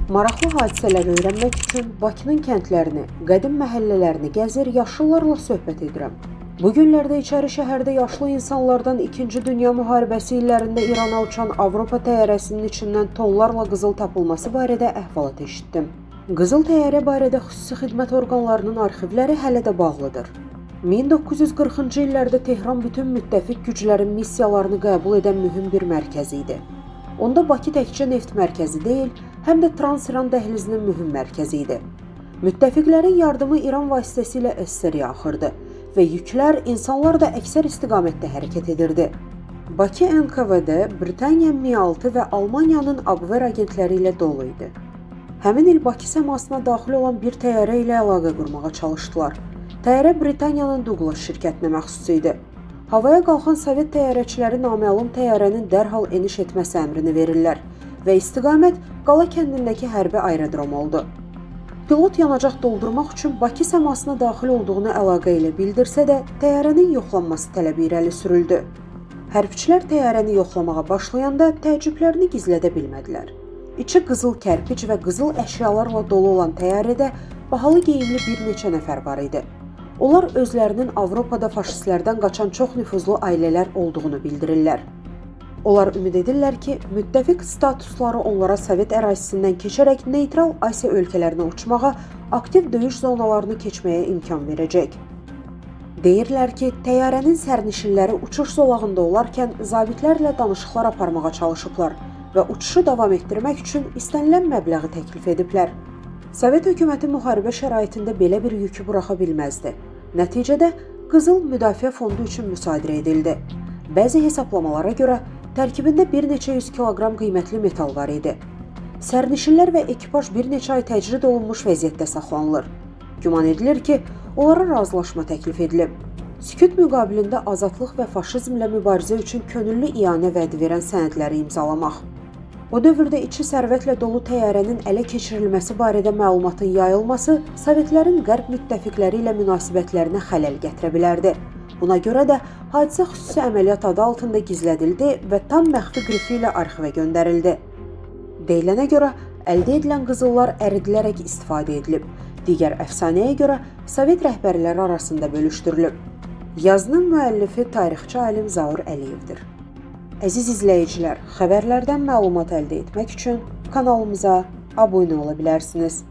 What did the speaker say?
Maraqlı hadisələri öyrənmək üçün Bakının kəndlərini, qədim məhəllələrini gəzir, yaşlılarla söhbət edirəm. Bu günlərdə içəri şəhərdə yaşlı insanlardan 2-ci Dünya müharibəsi illərində İrana uçan Avropa təyyarəsinin içindən tonlarla qızıl tapılması barədə əhvalat eşitdim. Qızıl təyyarə barədə xüsusi xidmət orqanlarının arxivləri hələ də bağlıdır. 1940-cı illərdə Tehran bütün müttəfiq güclərin missiyalarını qəbul edən mühüm bir mərkəz idi. Onda Bakı təkcə neft mərkəzi deyil, həm də Trans-İran dəhlizinin mühüm mərkəzi idi. Müttəfiqlərin yardımı İran vasitəsilə SSR-yə axırdı və yüklər, insanlar da əksər istiqamətdə hərəkət edirdi. Bakı NKVD, Britaniya Mi-6 və Almaniyanın Abwehr agentləri ilə dolu idi. Həmin il Bakı səmasına daxil olan bir təyyarə ilə əlaqə qurmağa çalışdılar. Təyyarə Britaniyanın Douglas şirkətinə məxsus idi. Havaya qalxan Sovet təyyarəçiləri naməlum təyyarənin dərhal eniş etməsi əmrini verirlər və istiqamət Qala kəndindəki hərbi aerodrom oldu. Pilot yanacaq doldurmaq üçün Bakı səmasına daxil olduğunu əlaqə ilə bildirsə də, təyyarənin yoxlanması tələbi irəli sürüldü. Hərbçilər təyyarəni yoxlamağa başlayanda təəccüblərini gizlədə bilmədilər. İçi qızıl kərpic və qızıl əşyalarla dolu olan təyyarədə bahalı geyimli bir neçə nəfər var idi. Onlar özlərinin Avropada faşistlərdən qaçan çox nüfuzlu ailələr olduğunu bildirirlər. Onlar ümid edirlər ki, müttəfiq statusları onlara Sovet ərazisindən keçərək neytral Asiya ölkələrinə uçmağa, aktiv döyüş zonalarını keçməyə imkan verəcək. Deyirlər ki, təyyarənin sərnişinləri uçuş zolağında olarkən zabitlərlə danışıqlar aparmağa çalışıblar və uçuşu davam etdirmək üçün istənilən məbləği təklif ediblər. Sovet hökuməti müharibə şəraitində belə bir yükü buraxa bilməzdi. Nəticədə qızıl müdafiə fondu üçün müsadirə edildi. Bəzi hesablamalara görə tərkibində bir neçə 100 kiloqram qiymətli metal var idi. Sərnişinlər və ekipaj bir neçə ay təcrid olunmuş vəziyyətdə saxlanılır. Güman edilir ki, onlara razılaşma təklif edilib. Sükut müqabilində azadlıq və faşizmlə mübarizə üçün könüllü ianə vədi verən sənədləri imzalamaq. O dövrdə içi sərvətlə dolu təyyarənin ələ keçirilməsi barədə məlumatın yayılması Sovetlərin qərb müttəfiqləri ilə münasibətlərinə xələl gətirə bilərdi. Buna görə də hadisə xüsusi əməliyyat adı altında gizlədildi və tam məxfi qrifi ilə arxivə göndərildi. Deyilənə görə əldə edilən qızıllar əridilərək istifadə edilib. Digər əfsanəyə görə Sovet rəhbərləri arasında bölüşdürülüb. Yazının müəllifi tarixçi alim Zaur Əliyevdir. Əziz izləyicilər, xəbərlərdən məlumat əldə etmək üçün kanalımıza abunə ola bilərsiniz.